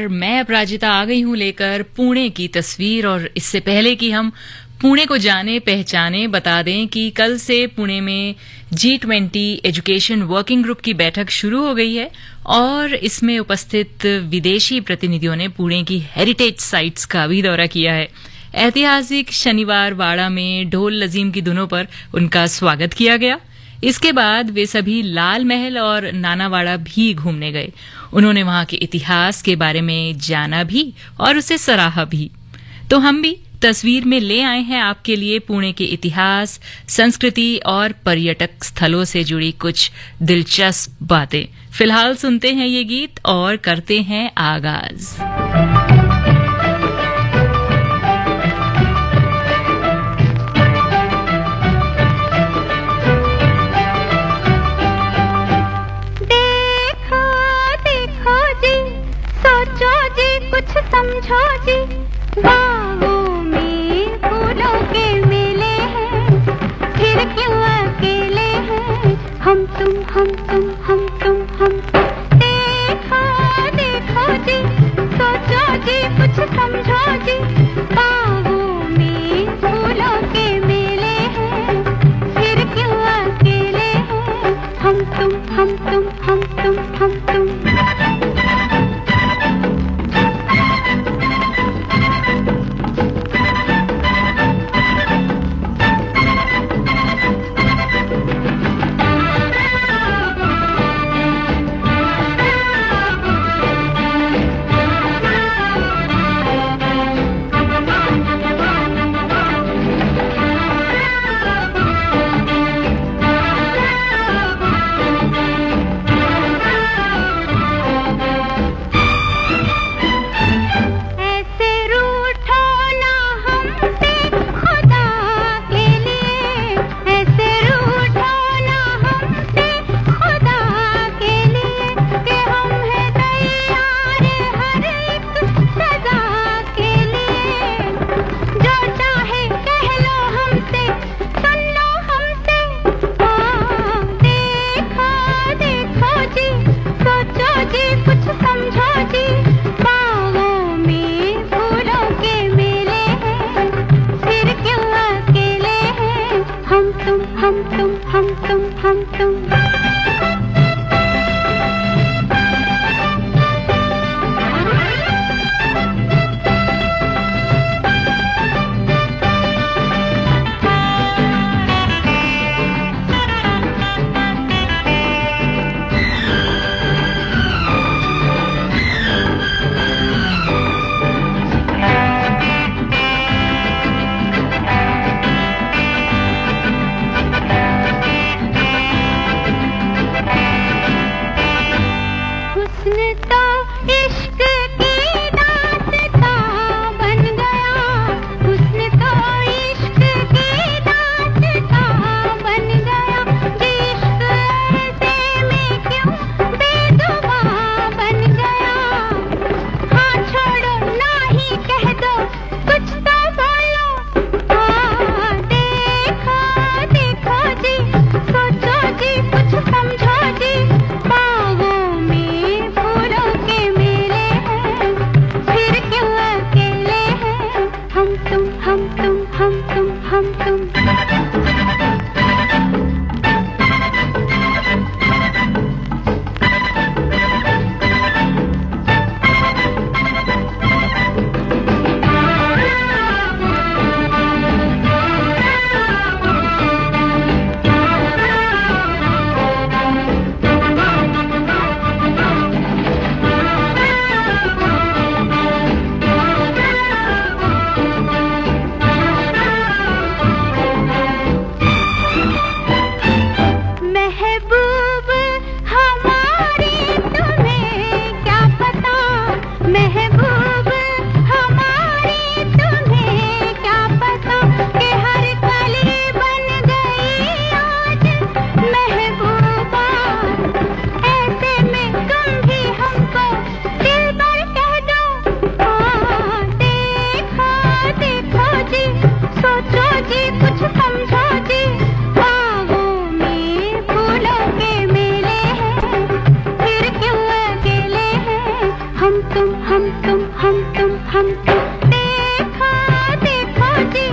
नमस्कार। मैं अपराजिता आ गई हूँ लेकर पुणे की तस्वीर। और इससे पहले कि हम पुणे को जाने पहचाने, बता दें कि कल से पुणे में G20 एजुकेशन वर्किंग ग्रुप की बैठक शुरू हो गई है और इसमें उपस्थित विदेशी प्रतिनिधियों ने पुणे की हेरिटेज साइट्स का भी दौरा किया है। ऐतिहासिक शनिवार वाड़ा में ढोल लजीम की धुनों पर उनका स्वागत किया गया। इसके बाद वे सभी लाल महल और नानावाड़ा भी घूमने गए। उन्होंने वहां के इतिहास के बारे में जाना भी और उसे सराहा भी। तो हम भी तस्वीर में ले आए हैं आपके लिए पुणे के इतिहास, संस्कृति और पर्यटक स्थलों से जुड़ी कुछ दिलचस्प बातें। फिलहाल सुनते हैं ये गीत और करते हैं आगाज। कुछ समझो जी, बागों में फूलों के मेले हैं, फिर क्यों अकेले हैं हम तुम हम तुम हम तुम हम तुम। देखो देखो जी, सोचो जी, कुछ समझो जी, बागों में फूलों के मेले हैं, फिर क्यों अकेले हैं हम तुम हम तुम हम तुम हम तुम। हम तुम देखो देखो जी,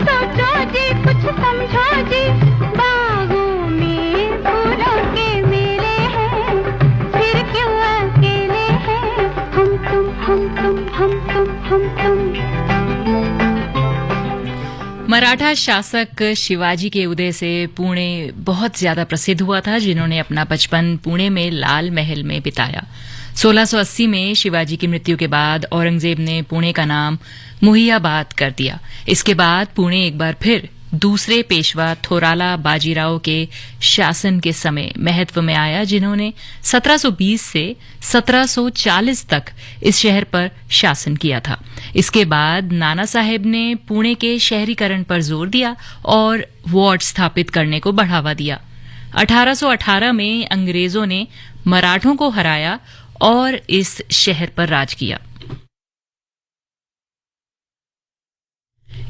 सोचो जी, कुछ समझो जी, बागों में फूलों के मेले हैं, फिर क्यों अकेले हैं, हम तुम। मराठा शासक शिवाजी के उदय से पुणे बहुत ज्यादा प्रसिद्ध हुआ था, जिन्होंने अपना बचपन पुणे में लाल महल में बिताया। 1680 में शिवाजी की मृत्यु के बाद औरंगजेब ने पुणे का नाम मुहियाबाद कर दिया। इसके बाद पुणे एक बार फिर दूसरे पेशवा थोराला बाजीराव के शासन के समय महत्व में आया, जिन्होंने 1720 से 1740 तक इस शहर पर शासन किया था। इसके बाद नाना साहेब ने पुणे के शहरीकरण पर जोर दिया और वार्ड स्थापित करने को बढ़ावा दिया। 1818 में अंग्रेजों ने मराठों को हराया और इस शहर पर राज किया।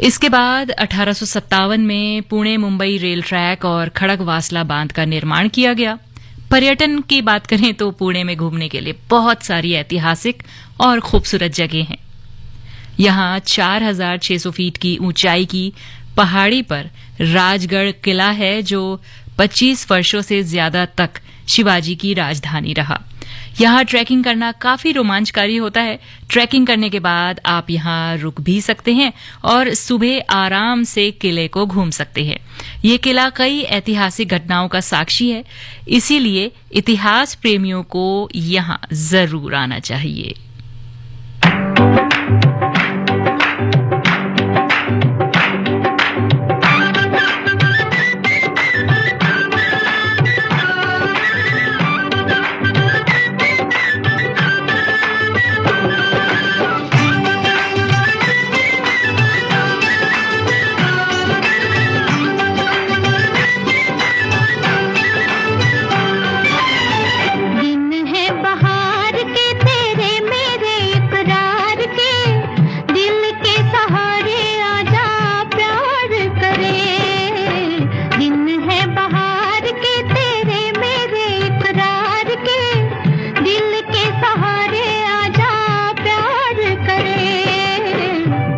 इसके बाद 1857 में पुणे मुंबई रेल ट्रैक और खड़गवासला बांध का निर्माण किया गया। पर्यटन की बात करें तो पुणे में घूमने के लिए बहुत सारी ऐतिहासिक और खूबसूरत जगह हैं। यहाँ 4600 फीट की ऊंचाई की पहाड़ी पर राजगढ़ किला है, जो 25 वर्षों से ज्यादा तक शिवाजी की राजधानी रहा। यहाँ ट्रैकिंग करना काफी रोमांचकारी होता है। ट्रैकिंग करने के बाद आप यहाँ रुक भी सकते हैं और सुबह आराम से किले को घूम सकते हैं। ये किला कई ऐतिहासिक घटनाओं का साक्षी है, इसीलिए इतिहास प्रेमियों को यहाँ जरूर आना चाहिए।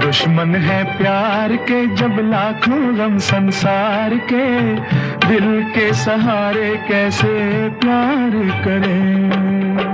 दुश्मन है प्यार के जब लाखों गम संसार के, दिल के सहारे कैसे प्यार करें।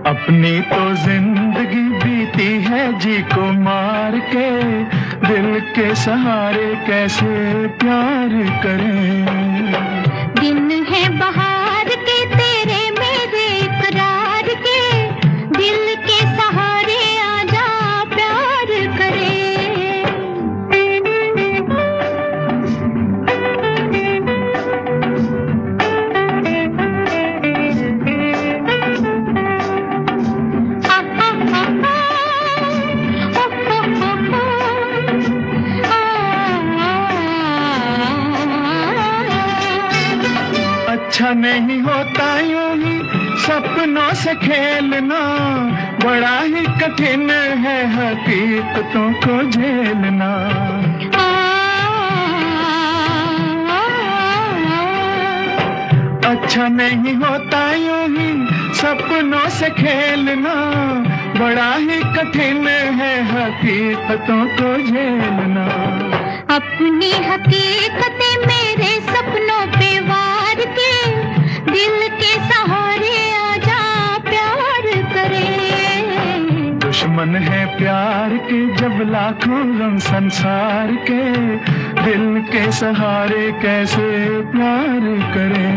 अपनी तो जिंदगी बीती है जी को मार के, दिल के सहारे कैसे प्यार करें। दिन है बहार के तेरे मेरे इकरार के, दिल के सहारे आजा प्यार करें। अच्छा नहीं होता यूं ही सपनों से खेलना, बड़ा ही कठिन है हकीकतों को झेलना। अच्छा नहीं होता यूं ही सपनों से खेलना, बड़ा ही कठिन है हकीकतों को झेलना। अपनी हकीकतें मेरे सपनों पे वार के, दिल के सहारे आजा प्यार करें। दुश्मन है प्यार प्यार के जब लाखों गम संसार के, दिल के सहारे कैसे प्यार करें।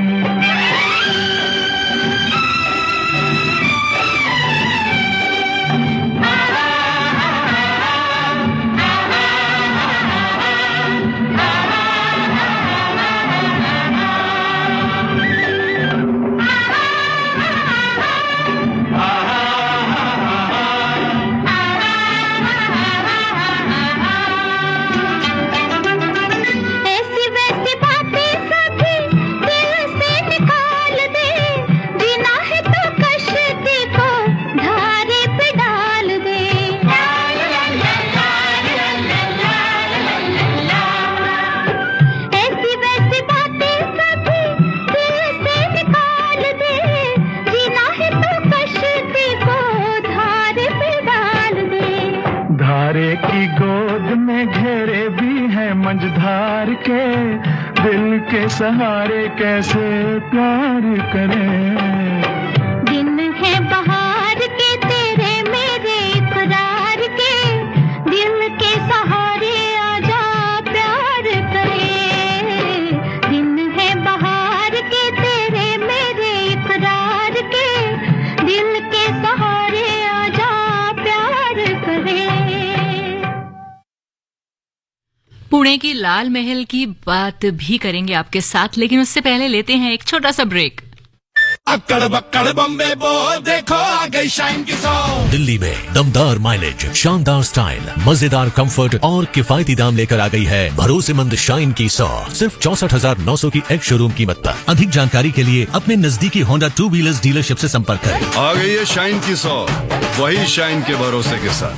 धारे की गोद में घेरे भी हैं मंझधार के, दिल के सहारे कैसे प्यार करें। दिन है बहार के तेरे मेरे इकरार के, दिल के सहारे आजा प्यार करें। दिन है बहार के तेरे मेरे इकरार के, दिल के सहारे आजा प्यार करें। पुणे की लाल महल की बात भी करेंगे आपके साथ, लेकिन उससे पहले लेते हैं एक छोटा सा ब्रेक। अक्कड़ बक्कड़ बम्बे बो, देखो आ गई शाइन की सौ। दिल्ली में दमदार माइलेज, शानदार स्टाइल, मजेदार कंफर्ट और किफायती दाम लेकर आ गई है भरोसेमंद शाइन की 100 सिर्फ 64,900 की एक शोरूम कीमत पर। अधिक जानकारी के लिए अपने नजदीकी होंडा 2 व्हीलर्स डीलरशिप से संपर्क करें। आ गई है शाइन की 100, वही शाइन के भरोसे के साथ।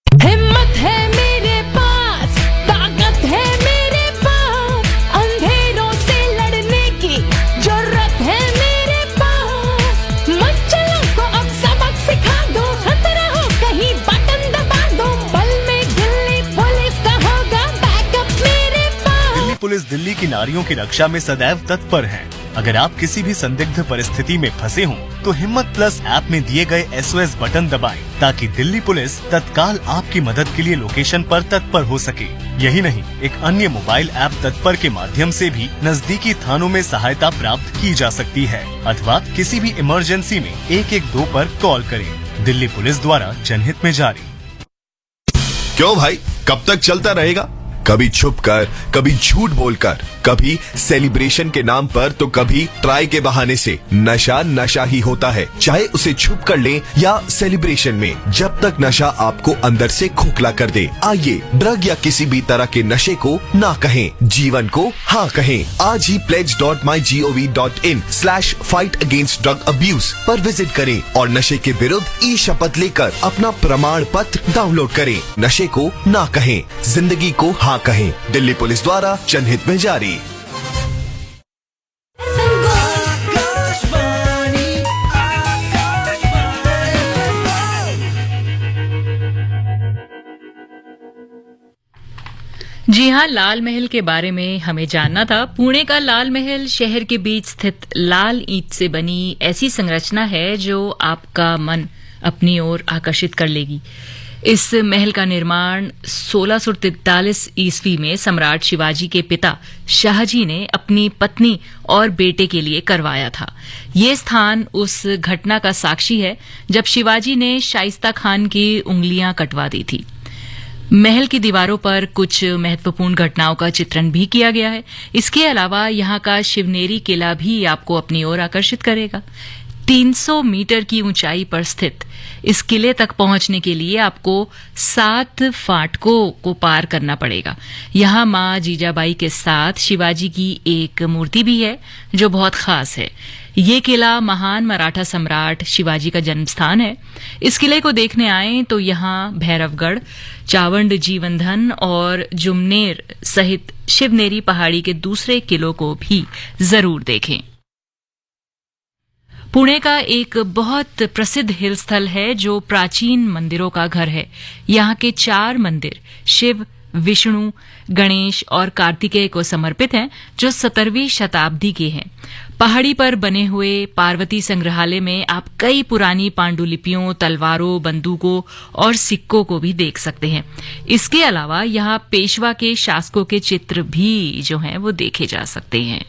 हिम्मत है मेरे पास, ताकत है मेरे पास, अंधेरों से लड़ने की जरूरत है मेरे पास। मच्छरों को अब सबक सिखा दो, खतरा हो कहीं बटन दबा दो, पल में दिल्ली पुलिस का होगा बैकअप मेरे पास। दिल्ली पुलिस दिल्ली की नारियों की रक्षा में सदैव तत्पर है। अगर आप किसी भी संदिग्ध परिस्थिति में फंसे हों, तो हिम्मत प्लस ऐप में दिए गए SOS बटन दबाएं, ताकि दिल्ली पुलिस तत्काल आपकी मदद के लिए लोकेशन पर तत्पर हो सके। यही नहीं, एक अन्य मोबाइल ऐप तत्पर के माध्यम से भी नजदीकी थानों में सहायता प्राप्त की जा सकती है, अथवा किसी भी इमरजेंसी में 112 पर कॉल करें। दिल्ली पुलिस द्वारा जनहित में जारी। क्यों भाई, कब तक चलता रहेगा? कभी छुप कर, कभी झूठ बोलकर, कभी सेलिब्रेशन के नाम पर तो कभी ट्राई के बहाने से। नशा नशा ही होता है, चाहे उसे छुप कर लें या सेलिब्रेशन में, जब तक नशा आपको अंदर से खोखला कर दे। आइए ड्रग या किसी भी तरह के नशे को ना कहें, जीवन को हाँ कहें। आज ही pledge.mygov.in/fight against drug abuse पर विजिट करें और नशे के विरुद्ध ई शपथ लेकर अपना प्रमाण पत्र डाउनलोड करें। नशे को ना कहें, जिंदगी को हाँ कहें। दिल्ली पुलिस द्वारा जनहित में जारी। जी हाँ, लाल महल के बारे में हमें जानना था। पुणे का लाल महल शहर के बीच स्थित लाल ईंट से बनी ऐसी संरचना है जो आपका मन अपनी ओर आकर्षित कर लेगी। इस महल का निर्माण 1643 ईस्वी में सम्राट शिवाजी के पिता शाहजी ने अपनी पत्नी और बेटे के लिए करवाया था। ये स्थान उस घटना का साक्षी है जब शिवाजी ने शाइस्ता खान की उंगलियां कटवा दी थी। महल की दीवारों पर कुछ महत्वपूर्ण घटनाओं का चित्रण भी किया गया है। इसके अलावा यहाँ का शिवनेरी किला भी आपको अपनी ओर आकर्षित करेगा। 300 मीटर की ऊंचाई पर स्थित इस किले तक पहुंचने के लिए आपको 7 फाटकों को पार करना पड़ेगा। यहाँ मां जीजाबाई के साथ शिवाजी की एक मूर्ति भी है जो बहुत खास है। ये किला महान मराठा सम्राट शिवाजी का जन्म स्थान है। इस किले को देखने आए तो यहाँ भैरवगढ़, चावंड जीवनधन और जुमनेर सहित शिवनेरी पहाड़ी के दूसरे किलों को भी जरूर देखें। पुणे का एक बहुत प्रसिद्ध हिल स्थल है जो प्राचीन मंदिरों का घर है। यहाँ के 4 मंदिर शिव, विष्णु, गणेश और कार्तिकेय को समर्पित हैं, जो 17वीं शताब्दी के हैं। पहाड़ी पर बने हुए पार्वती संग्रहालय में आप कई पुरानी पांडुलिपियों, तलवारों, बंदूकों और सिक्कों को भी देख सकते हैं। इसके अलावा यहाँ पेशवा के शासकों के चित्र भी जो हैं वो देखे जा सकते हैं।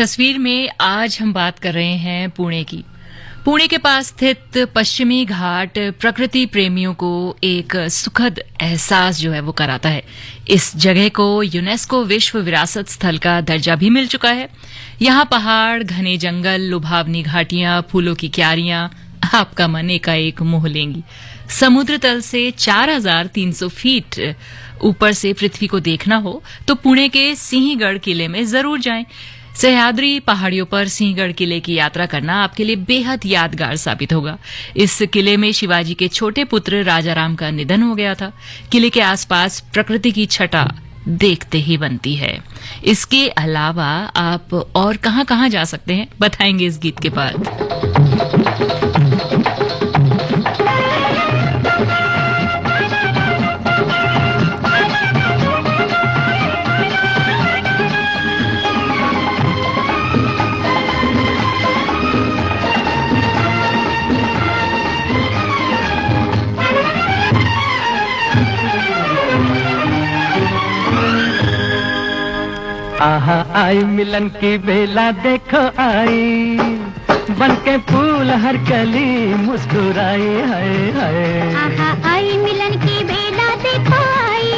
तस्वीर में आज हम बात कर रहे हैं पुणे की। पुणे के पास स्थित पश्चिमी घाट प्रकृति प्रेमियों को एक सुखद एहसास जो है वो कराता है। इस जगह को यूनेस्को विश्व विरासत स्थल का दर्जा भी मिल चुका है। यहाँ पहाड़, घने जंगल, लुभावनी घाटियां, फूलों की क्यारियां आपका मन एकाएक मोह लेंगी। समुद्र तल से 4300 फीट ऊपर से पृथ्वी को देखना हो तो पुणे के सिंहगढ़ किले में जरूर जाएं। सह्याद्री पहाड़ियों पर सिंहगढ़ किले की यात्रा करना आपके लिए बेहद यादगार साबित होगा। इस किले में शिवाजी के छोटे पुत्र राजाराम का निधन हो गया था। किले के आसपास प्रकृति की छटा देखते ही बनती है। इसके अलावा आप और कहां-कहां जा सकते हैं, बताएंगे इस गीत के बाद। आहा आई मिलन की बेला देखो आई, बन के फूल हर कली मुस्कुराई, हाय हाय। आहा आई मिलन की बेला देखो आई,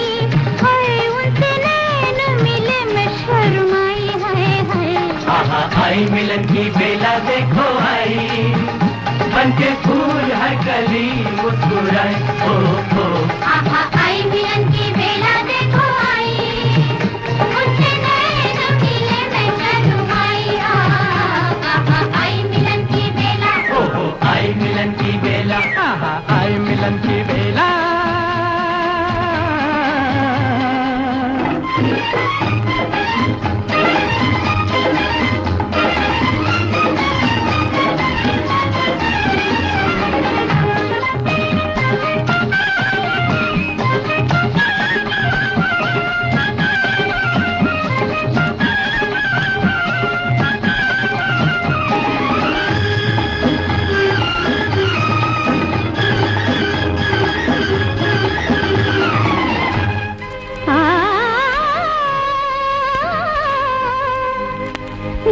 हाय उनसे नैन मिले मैं शर्माई, हाय हाय। आहा आई मिलन की बेला देखो आई, बन के फूल हर कली मुस्कुराई, ओ ओ। आहा आई मिलन की बेला देखो आई, उनसे नैन मिले मैं शर्माई, आहा आई मिलन की बेला, ओ आई मिलन की बेला, आहा आई मिलन की बेला।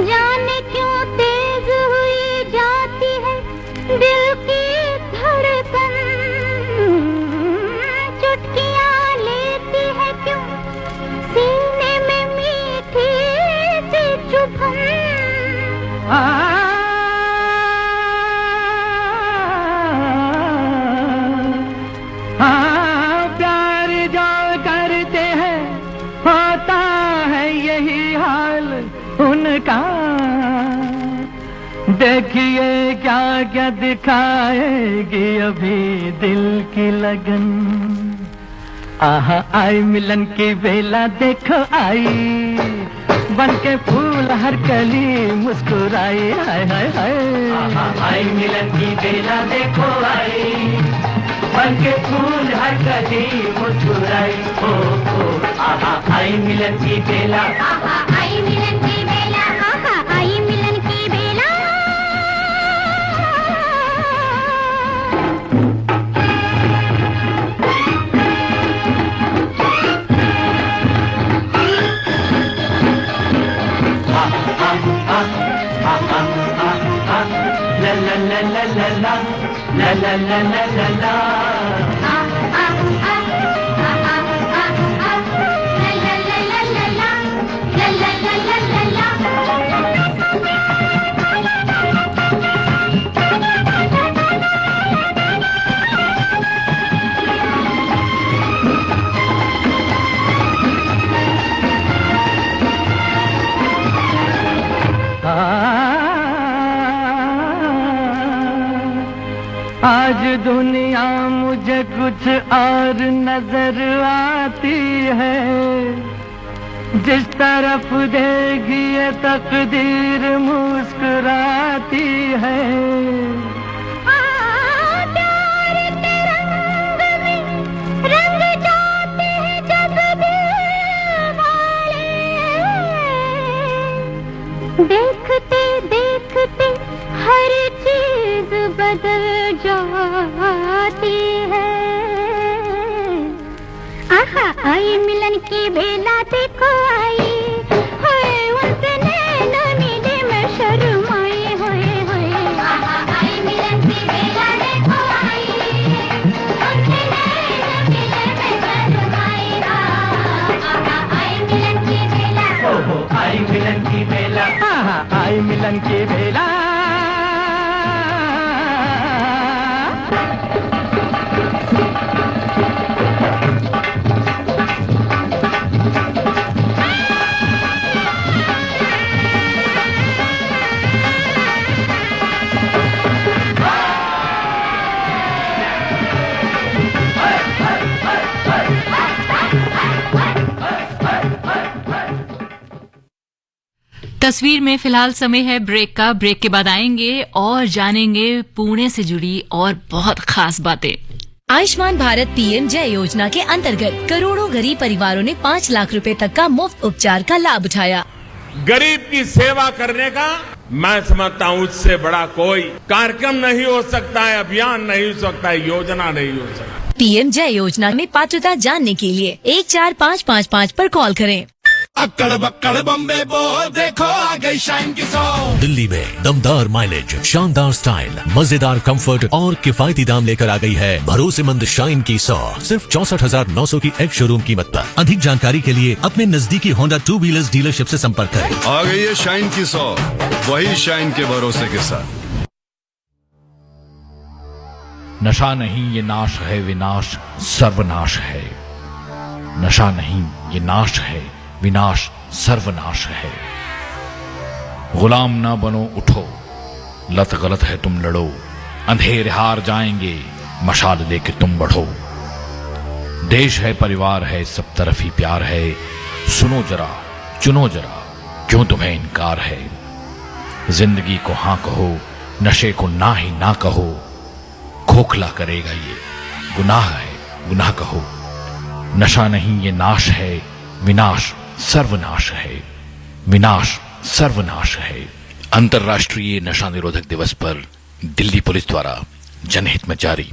जाने क्यों तेज हुई जाती है दिल की धड़कन, चुटकियां लेती है क्यों सीने में मीठी सी चुभन। प्यार जो करते हैं होता है यही हाल उनका, देखिए क्या क्या दिखाएगी अभी दिल की लगन। आहा आई मिलन की बेला देखो आई, बन के फूल हर कली मुस्कुराई, हाय हाय हाय। आहा आई मिलन की बेला देखो आई, बन के फूल हर कली मुस्कुराई, ओ ओ। आहा आई मिलन की बेला, आहा आई मिलन की बेला, आहा आई मिलन की बेला। ला ला ला ला ला ला ला ला ला ला ला ला। आज दुनिया मुझे कुछ और नजर आती है, जिस तरफ देगी ये तकदीर मुस्कुराती है। प्यार के रंग में रंग जाते हैं जब दिल वाले, देखते देखते हर चीज बदल जाती है। आहा आई मिलन की बेला देखो आई, हाय उनसे नैन मिले शाइन की बेला, आई मिलन की बेला। तस्वीर में फिलहाल समय है ब्रेक का। ब्रेक के बाद आएंगे और जानेंगे पुणे से जुड़ी और बहुत खास बातें। आयुष्मान भारत पीएम जय योजना के अंतर्गत करोड़ों गरीब परिवारों ने 5 लाख रुपए तक का मुफ्त उपचार का लाभ उठाया। गरीब की सेवा करने का मैं समझता हूँ उससे बड़ा कोई कार्यक्रम नहीं हो सकता है, अभियान नहीं हो सकता है, योजना नहीं हो सकता। पीएम जय योजना में पात्रता जानने के लिए 14555 पर कॉल करें। अक्कड़ बक्कड़ बम्बे बो देखो आ गई शाइन की सौ। दिल्ली में दमदार माइलेज, शानदार स्टाइल, मजेदार कंफर्ट और किफायती दाम लेकर आ गई है भरोसेमंद शाइन की 100 सिर्फ 64,900 की एक शोरूम कीमत पर। अधिक जानकारी के लिए अपने नजदीकी होंडा 2 व्हीलर्स डीलरशिप से संपर्क करें। आ गई है शाइन की 100, वही शाइन के भरोसे के साथ। नशा नहीं ये नाश है, विनाश सर्वनाश है। नशा नहीं ये नाश है, विनाश सर्वनाश है। गुलाम ना बनो उठो, लत गलत है तुम लड़ो। अंधेरे हार जाएंगे, मशाल लेके तुम बढ़ो। देश है परिवार है, सब तरफ ही प्यार है। सुनो जरा चुनो जरा, क्यों तुम्हें इनकार है। जिंदगी को हाँ कहो, नशे को ना ही ना कहो। खोखला करेगा ये गुनाह है, गुनाह कहो। नशा नहीं ये नाश है, विनाश सर्वनाश है। विनाश सर्वनाश है। अंतर्राष्ट्रीय नशा निरोधक दिवस पर दिल्ली पुलिस द्वारा जनहित में जारी।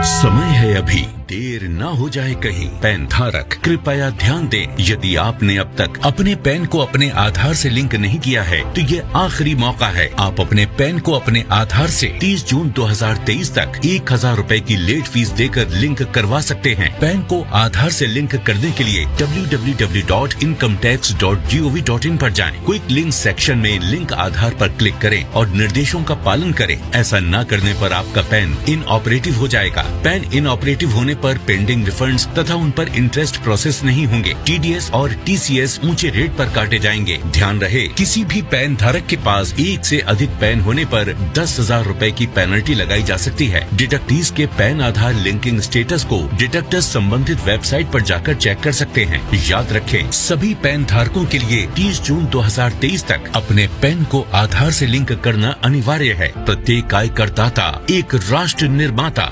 समय है अभी, देर ना हो जाए कहीं। पैन धारक कृपया ध्यान दें, यदि आपने अब तक अपने पैन को अपने आधार से लिंक नहीं किया है तो ये आखिरी मौका है। आप अपने पैन को अपने आधार से 30 जून 2023 तक 1000 रुपए की लेट फीस देकर लिंक करवा सकते हैं। पैन को आधार से लिंक करने के लिए www.incometax.gov.in पर जाएं। क्विक लिंक सेक्शन में लिंक आधार पर क्लिक करें और निर्देशों का पालन करें। ऐसा न करने पर आपका पैन इनऑपरेटिव हो जाएगा। पैन इनऑपरेटिव होने पर पेंडिंग रिफंड्स तथा उन पर इंटरेस्ट प्रोसेस नहीं होंगे। टीडीएस और टीसीएस ऊंचे रेट पर काटे जाएंगे। ध्यान रहे, किसी भी पैन धारक के पास एक से अधिक पैन होने पर 10,000 रुपए की पेनल्टी लगाई जा सकती है। डिडक्टीज के पैन आधार लिंकिंग स्टेटस को डिडक्टर्स संबंधित वेबसाइट पर जाकर चेक कर सकते हैं। याद रखें, सभी पैन धारकों के लिए 30 जून 2023 तक अपने पैन को आधार से लिंक करना अनिवार्य है। प्रत्येक आयकरदाता एक राष्ट्र निर्माता।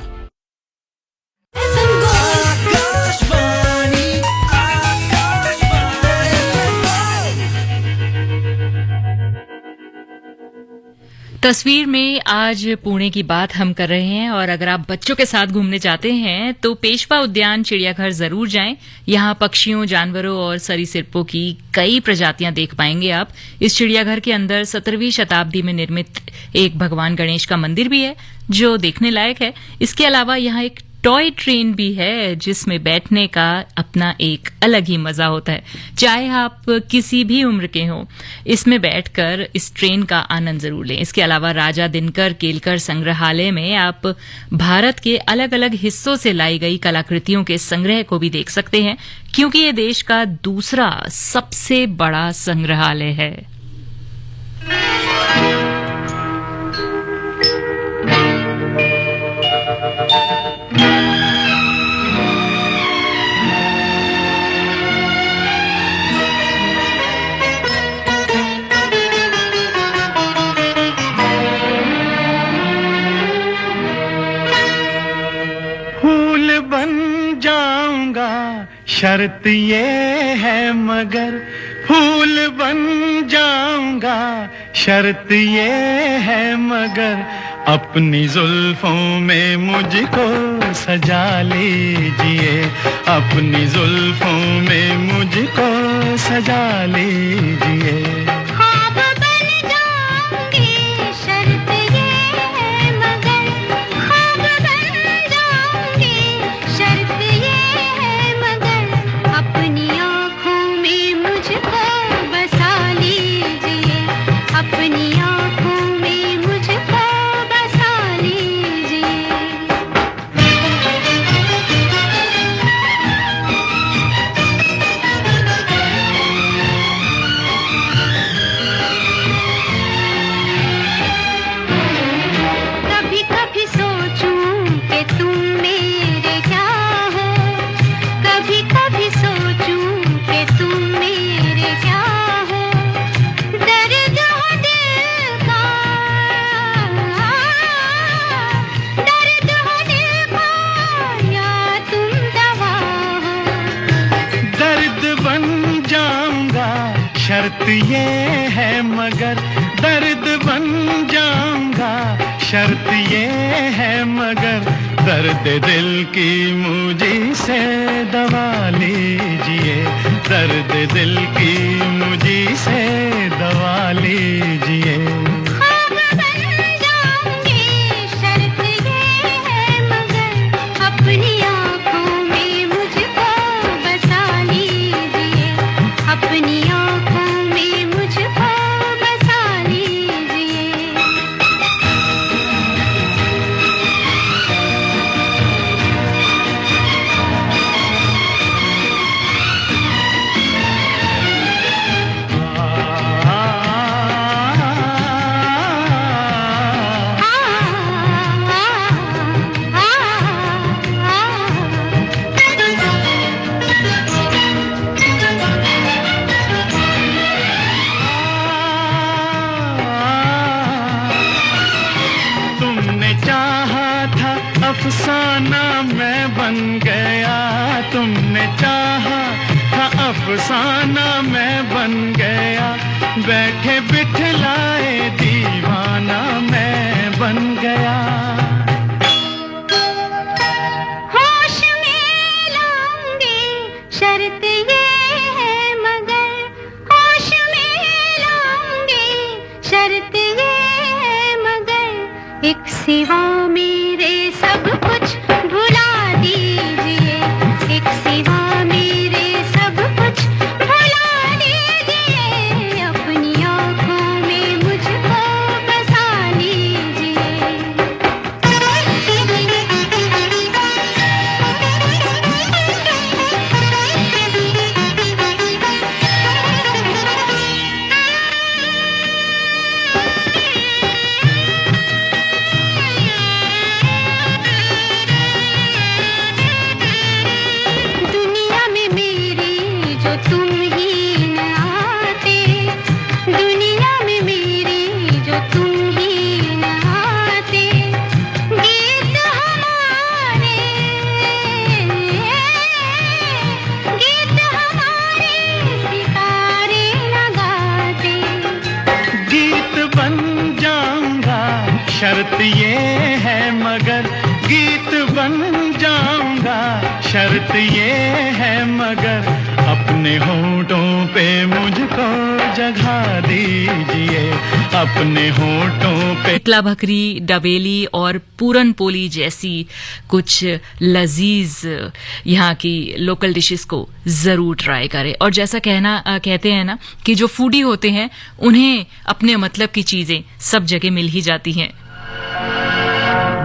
तस्वीर में आज पुणे की बात हम कर रहे हैं और अगर आप बच्चों के साथ घूमने जाते हैं तो पेशवा उद्यान चिड़ियाघर जरूर जाएं। यहां पक्षियों, जानवरों और सरीसृपों की कई प्रजातियां देख पाएंगे आप। इस चिड़ियाघर के अंदर 17वीं शताब्दी में निर्मित एक भगवान गणेश का मंदिर भी है जो देखने लायक है। इसके अलावा यहां एक टॉय ट्रेन भी है जिसमें बैठने का अपना एक अलग ही मजा होता है। चाहे आप किसी भी उम्र के हों, इसमें बैठकर इस ट्रेन का आनंद जरूर लें। इसके अलावा राजा दिनकर केलकर संग्रहालय में आप भारत के अलग अलग हिस्सों से लाई गई कलाकृतियों के संग्रह को भी देख सकते हैं, क्योंकि ये देश का दूसरा सबसे बड़ा संग्रहालय है। फूल बन जाऊंगा शर्त ये है मगर, फूल बन जाऊंगा शर्त ये है मगर, अपनी जुल्फों में मुझको सजा लीजिए, अपनी जुल्फों में मुझको सजा लीजिए। बन जाऊंगा शर्त ये है मगर दर्द बन जाऊंगा शर्त ये है मगर दर्द दिल की मुझे से दवा लीजिए दर्द दिल की मुझे से दवा लीजिए अफसाना मैं बन गया तुमने चाहा था अफसाना मैं बन गया बैठे बिठलाए दीवाना मैं बन गया होश में लाऊंगी शर्त ये है मगर होश में लाऊंगी शर्त ये है मगर एक सिवा मेरे सब कुछ भुला दीजिए एक सिवा मेरे सब कुछ भुला दीजिए अपनी आँखों में मुझको बसा लीजिए शर्त ये है मगर गीत बन जाऊंगा शर्त ये है मगर अपने होठों पे मुझको जगह दीजिए अपने होठों पे पिटला भकरी डबेली और पूरन पोली जैसी कुछ लजीज यहाँ की लोकल डिशेस को जरूर ट्राई करें और जैसा कहते हैं ना कि जो फूडी होते हैं उन्हें अपने मतलब की चीजें सब जगह मिल ही जाती हैं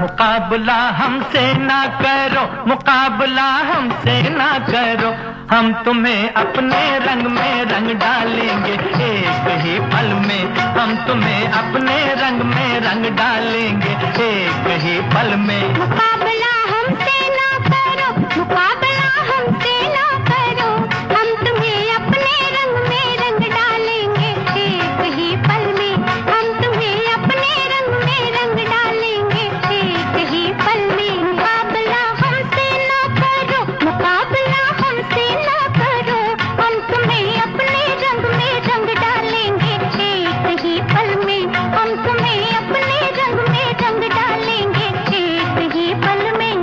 मुकाबला हमसे ना करो मुकाबला हमसे ना करो हम तुम्हें अपने रंग में रंग डालेंगे एक ही पल में हम तुम्हें अपने रंग में रंग डालेंगे एक ही पल में मुकाबला हमसे ना करो मुकाबला हमसे ना करो हम तुम्हें अपने रंग में रंग डालेंगे एक ही पल में हम तुम्हें अपने रंग में रंग डालेंगे एक ही पल में मुकाबला हमसे ना करो मुकाबला हमसे ना करो हम तुम्हें अपने रंग में रंग डालेंगे एक ही पल में हम तुम्हें अपने रंग में रंग डालेंगे एक ही पल में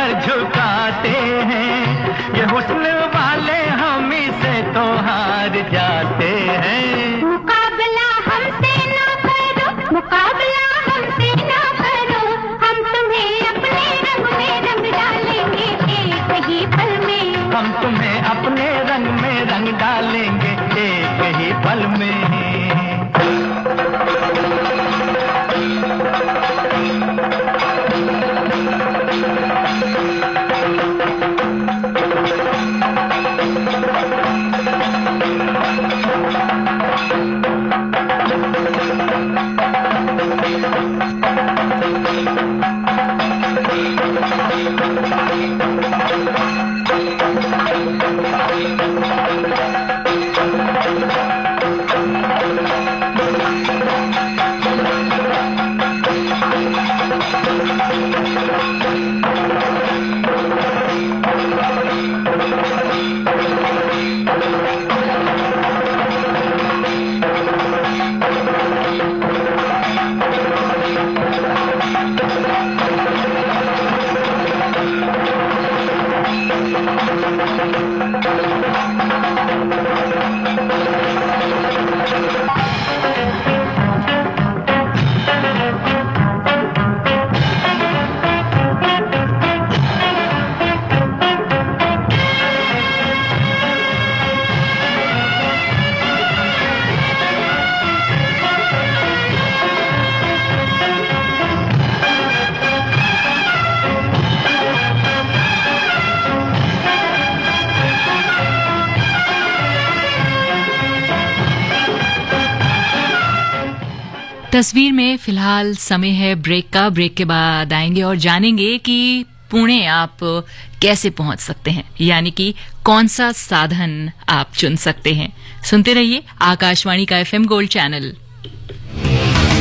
सर झुकाते हैं, ये हुस्न वाले हम ही से तो हार जाते हैं। मुकाबला हमसे ना करो, मुकाबला हमसे ना करो, हम तुम्हें अपने रंग में रंग डालेंगे एक ही पल में। हम तुम्हें अपने रंग में रंग डालेंगे एक ही पल में। तस्वीर में फिलहाल समय है ब्रेक का। ब्रेक के बाद आएंगे और जानेंगे कि पुणे आप कैसे पहुंच सकते हैं, यानी कि कौन सा साधन आप चुन सकते हैं। सुनते रहिए आकाशवाणी का FM गोल्ड चैनल।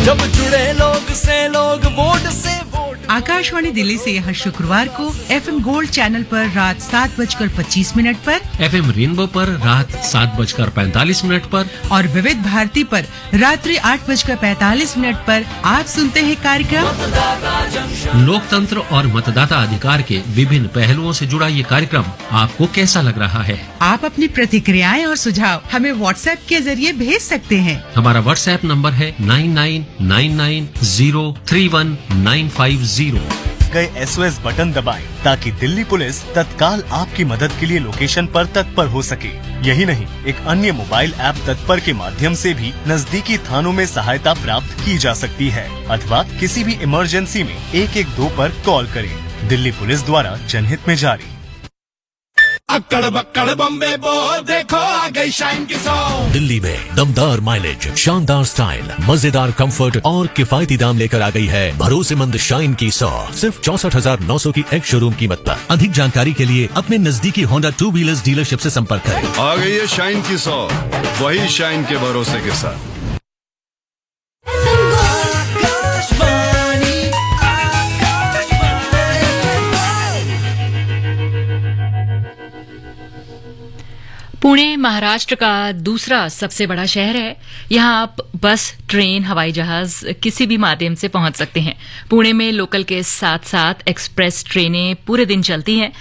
जब जुड़े लोग से लोग वोट से वोट। आकाशवाणी दिल्ली से हर शुक्रवार को FM गोल्ड चैनल पर रात 7:25 पर, FM रेनबो पर रात 7:45 पर और विविध भारती पर रात्रि 8:45 पर आप सुनते हैं कार्यक्रम लोकतंत्र और मतदाता अधिकार के विभिन्न पहलुओं से जुड़ा ये कार्यक्रम आपको कैसा लग रहा है? आप अपनी प्रतिक्रियाएं और सुझाव हमें WhatsApp के जरिए भेज सकते हैं। हमारा WhatsApp नंबर है 9999031950। गए SOS बटन दबाएं ताकि दिल्ली पुलिस तत्काल आपकी मदद के लिए लोकेशन पर तत्पर हो सके। यही नहीं, एक अन्य मोबाइल ऐप तत्पर के माध्यम से भी नजदीकी थानों में सहायता प्राप्त की जा सकती है, अथवा किसी भी इमरजेंसी में 112 पर कॉल करें। दिल्ली पुलिस द्वारा जनहित में जारी। अक्कड़ बक्कड़ बम्बे बो देखो आ गई शाइन की सॉन्ग। दिल्ली में दमदार माइलेज, शानदार स्टाइल, मजेदार कंफर्ट और किफायती दाम लेकर आ गई है भरोसेमंद शाइन की 100 सिर्फ 64,900 की एक शोरूम कीमत पर। अधिक जानकारी के लिए अपने नजदीकी होंडा 2 व्हीलर्स डीलरशिप से संपर्क करें। आ गई है शाइन की 100, वही शाइन के भरोसे के साथ। पुणे महाराष्ट्र का दूसरा सबसे बड़ा शहर है। यहाँ आप बस, ट्रेन, हवाई जहाज किसी भी माध्यम से पहुंच सकते हैं। पुणे में लोकल के साथ साथ एक्सप्रेस ट्रेनें पूरे दिन चलती हैं।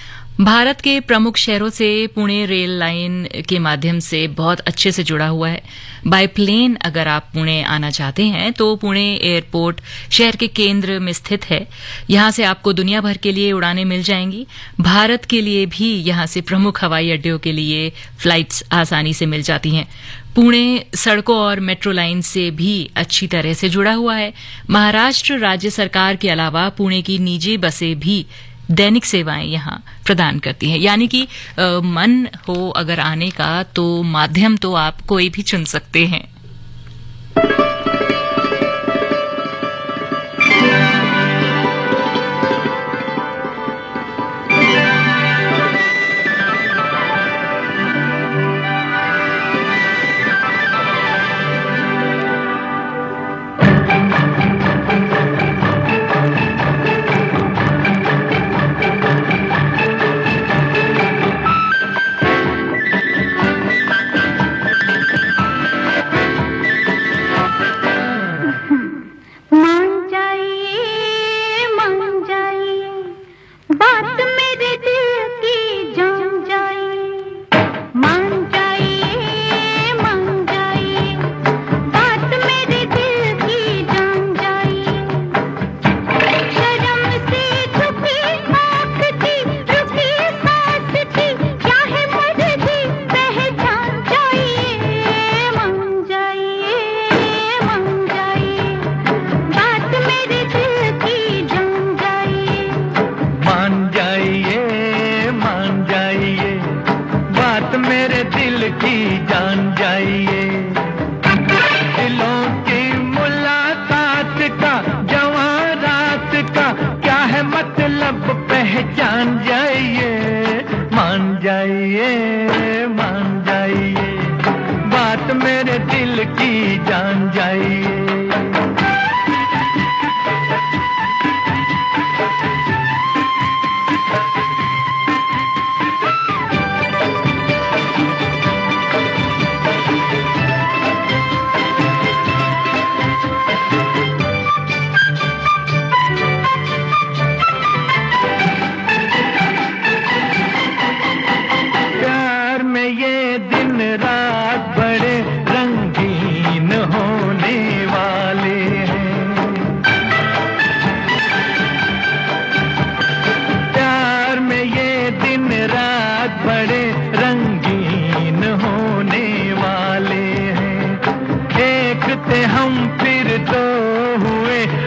भारत के प्रमुख शहरों से पुणे रेल लाइन के माध्यम से बहुत अच्छे से जुड़ा हुआ है। बाय प्लेन अगर आप पुणे आना चाहते हैं तो पुणे एयरपोर्ट शहर के केंद्र में स्थित है। यहां से आपको दुनिया भर के लिए उड़ानें मिल जाएंगी। भारत के लिए भी यहां से प्रमुख हवाई अड्डों के लिए फ्लाइट्स आसानी से मिल जाती हैं। पुणे सड़कों और मेट्रो लाइन से भी अच्छी तरह से जुड़ा हुआ है। महाराष्ट्र राज्य सरकार के अलावा पुणे की निजी बसें भी दैनिक सेवाएं यहां प्रदान करती हैं, यानी कि मन हो अगर आने का तो माध्यम तो आप कोई भी चुन सकते हैं। मेरे दिल की जान जाइए। दिलों की मुलाकात का, जवां रात का क्या है मतलब पहचान जाइए। मान जाइए, मान जाइए, बात मेरे दिल की जान जाइए।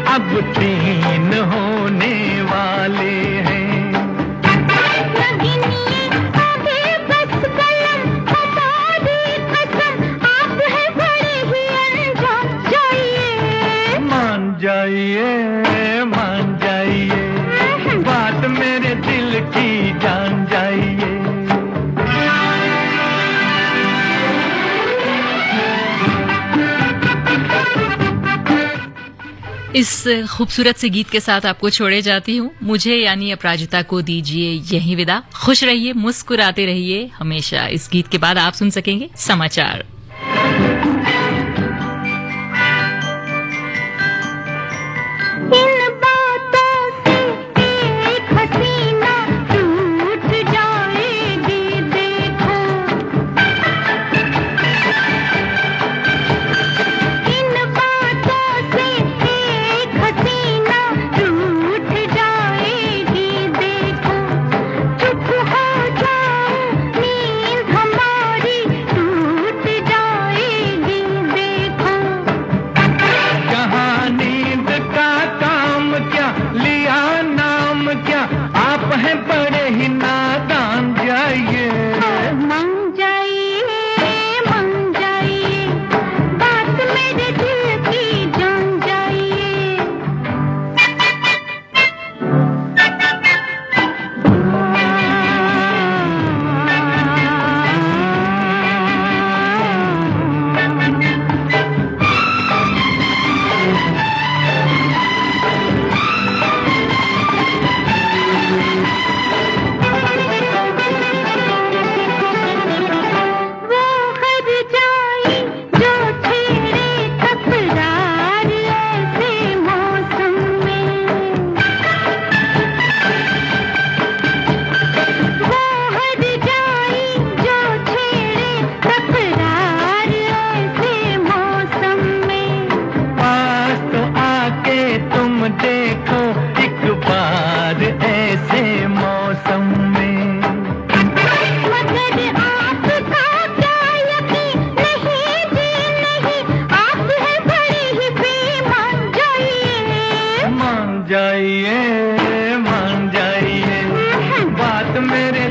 अब तीन होने वाले हैं। मान जाइए, मान जाइए, बात मेरे दिल की जान जाइए। इस खूबसूरत से गीत के साथ आपको छोड़े जाती हूँ। मुझे यानी अपराजिता को दीजिए यही विदा। खुश रहिए, मुस्कुराते रहिए हमेशा। इस गीत के बाद आप सुन सकेंगे समाचार। मान जाइए, बात मेरे